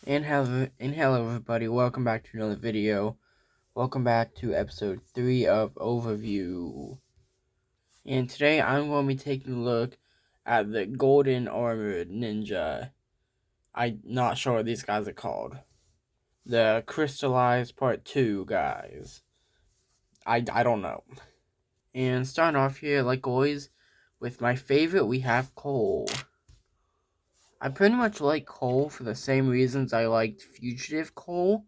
And hello everybody, welcome back to another video. Welcome back to episode 3 of Overview. And today I'm going to be taking a look at the Golden Armored Ninja. I'm not sure what these guys are called. The Crystallized Part 2 guys. I don't know. And starting off here, like always, with my favorite, we have Cole. I pretty much like Cole for the same reasons I liked Fugitive Cole.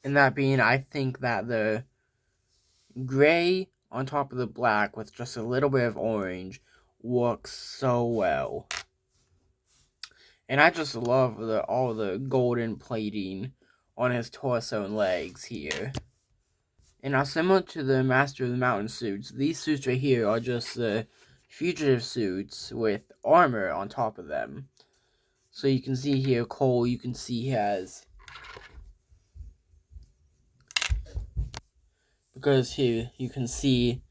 And that being, I think that the gray on top of the black with just a little bit of orange works so well. And I just love all the golden plating on his torso and legs here. And now, similar to the Master of the Mountain suits, these suits right here are just the fugitive suits with armor on top of them. So you can see here, Cole, you can see he has... Because here, you can see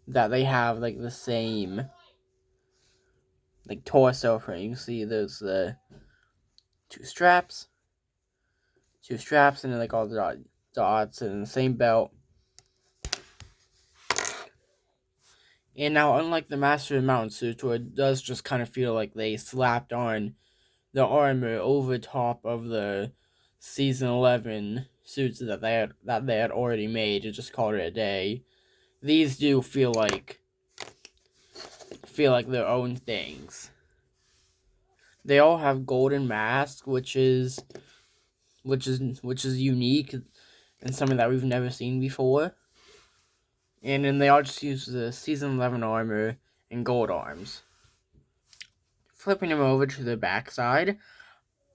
that they have, like, the same, like, torso frame. You can see there's the two straps, and then, like, all the dots, and the same belt. And now, unlike the Master of the Mountain suits, where it does just kind of feel like they slapped on the armor over top of the Season 11 suits that they had already made and just called it a day, these do feel like their own things. They all have golden masks, which is unique and something that we've never seen before. And then they all just use the Season 11 armor and gold arms. Flipping him over to the backside,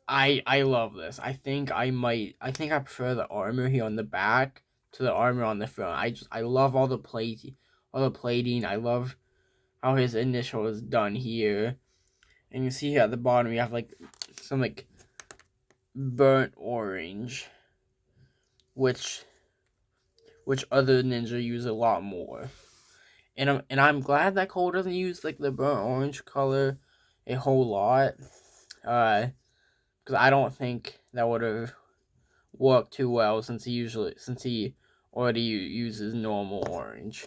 I love this. I think I prefer the armor here on the back to the armor on the front. I love all the plating. I love how his initial is done here. And you see here at the bottom you have like some like burnt orange, which other ninja use a lot more. And I'm glad that Cole doesn't use like the burnt orange color a whole lot. Because I don't think that would have worked too well since he already uses normal orange.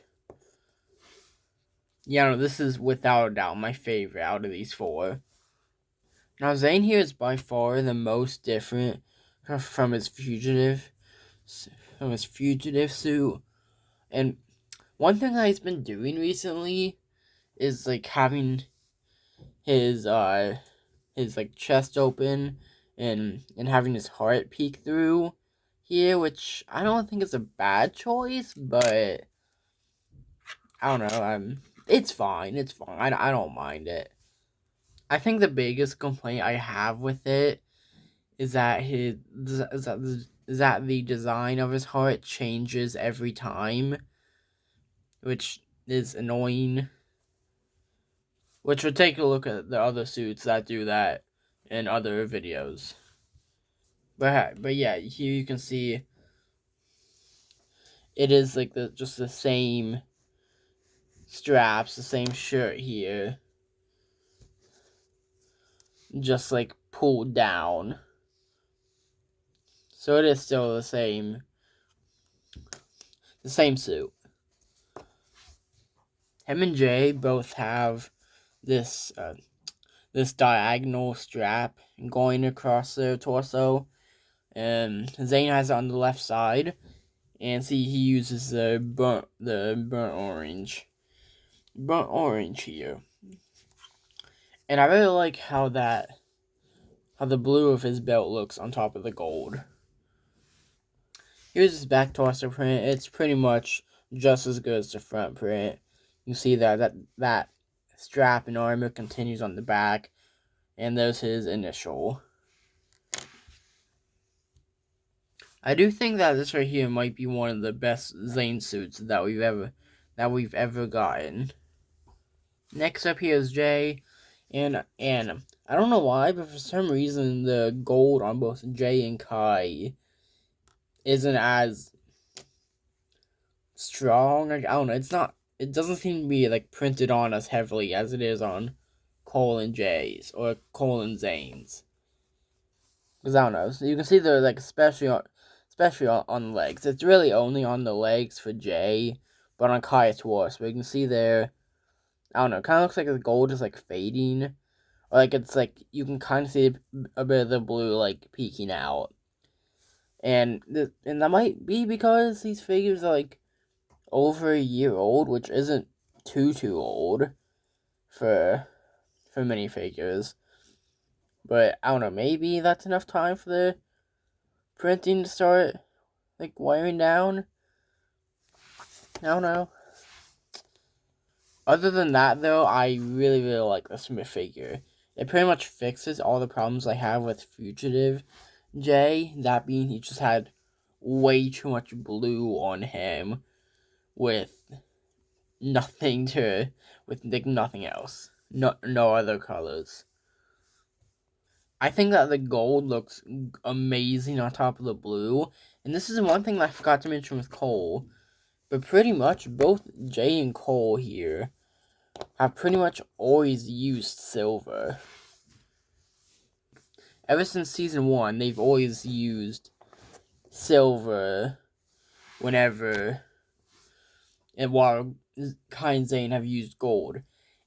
Yeah, no, this is without a doubt my favorite out of these four. Now Zane here is by far the most different from his fugitive suit. And one thing that he's been doing recently is like having his like chest open and having his heart peek through here, which I don't think is a bad choice, but I don't know. It's fine. I don't mind it. I think the biggest complaint I have with it is that the design of his heart changes every time, which is annoying. Which would take a look at the other suits that do that in other videos. But yeah, here you can see it is like just the same straps, the same shirt here, just like pulled down. So it is still the same suit. Him and Jay both have this diagonal strap going across their torso, and Zane has it on the left side. And see, he uses the burnt orange here. And I really like how the blue of his belt looks on top of the gold. Here's his back torso print. It's pretty much just as good as the front print. You see that strap and armor continues on the back, and there's his initial. I do think that this right here might be one of the best Zane suits that we've ever gotten. Next up here is Jay, and I don't know why, but for some reason the gold on both Jay and Kai isn't as strong. I don't know. it doesn't seem to be like printed on as heavily as it is on Cole and Jay's or Cole and Zane's. Because I don't know, so you can see they're like especially on the legs. It's really only on the legs for Jay, but on Kai it's worse. But you can see there, I don't know, kind of looks like the gold is like fading, or like it's like you can kind of see a bit of the blue like peeking out, and that might be because these figures are like over a year old, which isn't too old for minifigures. But I don't know, maybe that's enough time for the printing to start like wearing down. I don't know. Other than that, though, I really like the Smith figure. It pretty much fixes all the problems I have with Fugitive Jay. That being, he just had way too much blue on him with nothing else. No other colors. I think that the gold looks amazing on top of the blue. And this is one thing I forgot to mention with Cole. But pretty much both Jay and Cole here have pretty much always used silver. Ever since season 1, they've always used silver whenever, and while Kai and Zane have used gold.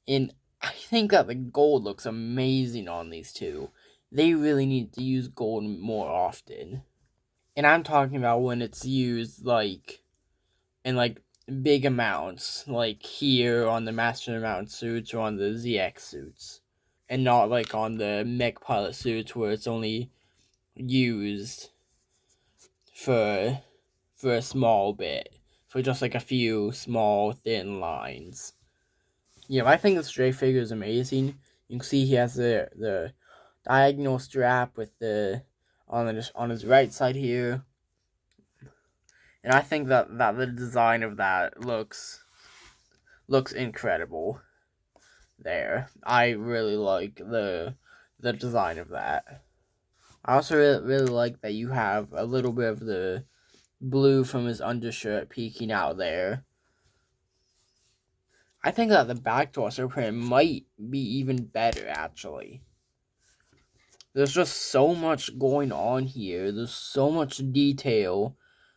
And I think that the gold looks amazing on these two. They really need to use gold more often. And I'm talking about when it's used like in like big amounts, like here on the Master Amount suits or on the ZX suits. And not like on the mech pilot suits where it's only used for a small bit, for just like a few small thin lines. Yeah, I think this Stray figure is amazing. You can see he has the diagonal strap with the on his right side here, and I think that the design of that looks incredible. There, I really like the design of that. I also really like that you have a little bit of the blue from his undershirt peeking out there. I think that the back torso print might be even better, actually. There's just so much going on here. There's so much detail.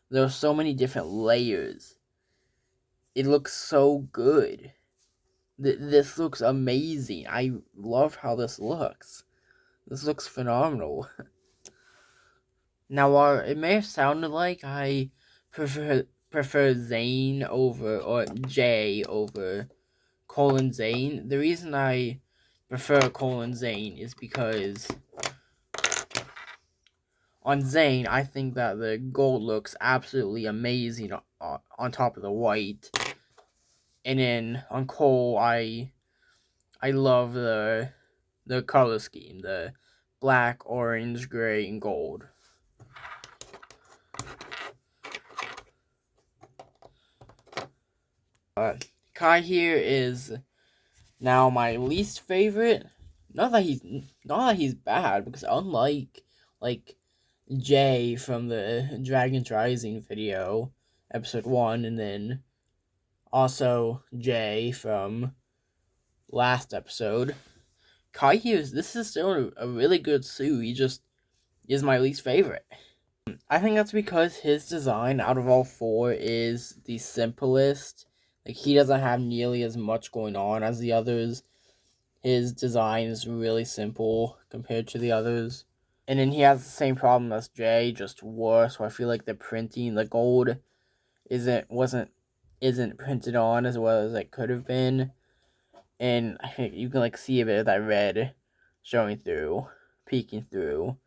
There's so many different layers. It looks so good. This looks amazing. I love how this looks. This looks phenomenal. Now, while it may have sounded like I prefer Zane over, or Jay over Cole and Zane, the reason I prefer Cole and Zane is because on Zane, I think that the gold looks absolutely amazing on top of the white. And then on Cole, I love the color scheme, the black, orange, gray, and gold. Kai here is now my least favorite. Not that he's bad, because unlike like Jay from the Dragon's Rising video, episode 1, and then also Jay from last episode, Kai here this is still a really good suit. He just is my least favorite. I think that's because his design out of all 4 is the simplest. Like, he doesn't have nearly as much going on as the others. His design is really simple compared to the others. And then he has the same problem as Jay, just worse. So I feel like the printing, the gold isn't printed on as well as it could have been. And I think you can like see a bit of that red showing through, peeking through,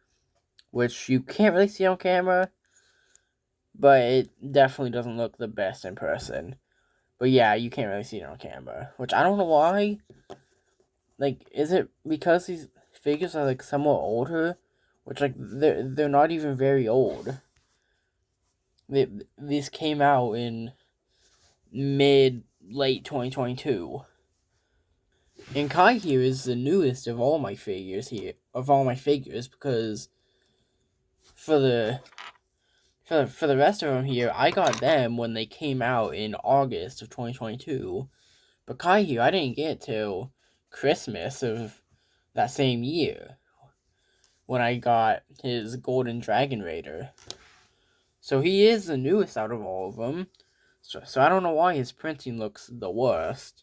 which you can't really see on camera, but it definitely doesn't look the best in person. But yeah, you can't really see it on camera, which I don't know why. Like, is it because these figures are like somewhat older, which like they're not even very old. These came out in late 2022. And Kai here is the newest of all my figures because for the For the rest of them here, I got them when they came out in August of 2022. But Kai here, I didn't get till Christmas of that same year when I got his Golden Dragon Raider. So he is the newest out of all of them. So I don't know why his printing looks the worst.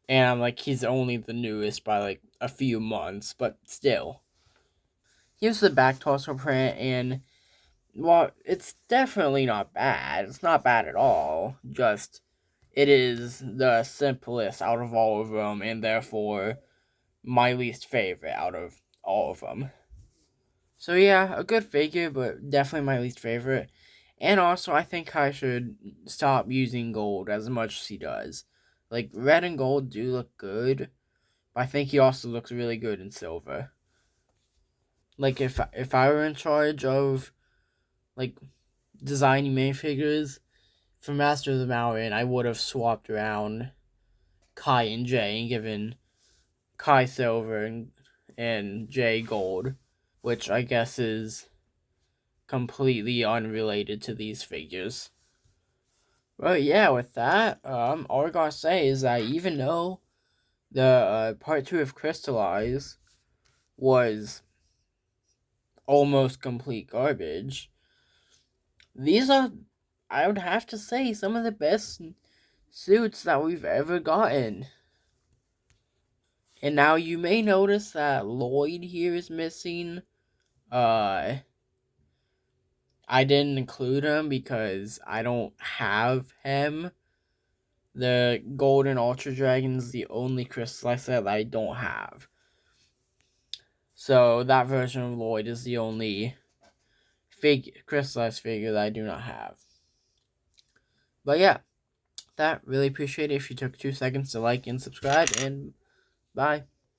And I'm like, he's only the newest by like a few months, but still. Here's the back torso print, and well, it's definitely not bad. It's not bad at all. Just, it is the simplest out of all of them, and therefore my least favorite out of all of them. So yeah, a good figure, but definitely my least favorite. And also, I think I should stop using gold as much as he does. Like, red and gold do look good, but I think he also looks really good in silver. Like, if I were in charge of, like, designing minifigures for Master of the Mountain, I would have swapped around Kai and Jay and given Kai silver and Jay gold, which I guess is completely unrelated to these figures. But yeah, with that, all I gotta say is that even though the part 2 of Crystallize was almost complete garbage, these are, I would have to say, some of the best suits that we've ever gotten. And now you may notice that Lloyd here is missing. I didn't include him because I don't have him. The Golden Ultra Dragon's the only crystal set that I don't have. So that version of Lloyd is the only crystallized figure that I do not have. But yeah, that really appreciate it if you took 2 seconds to like and subscribe, and bye.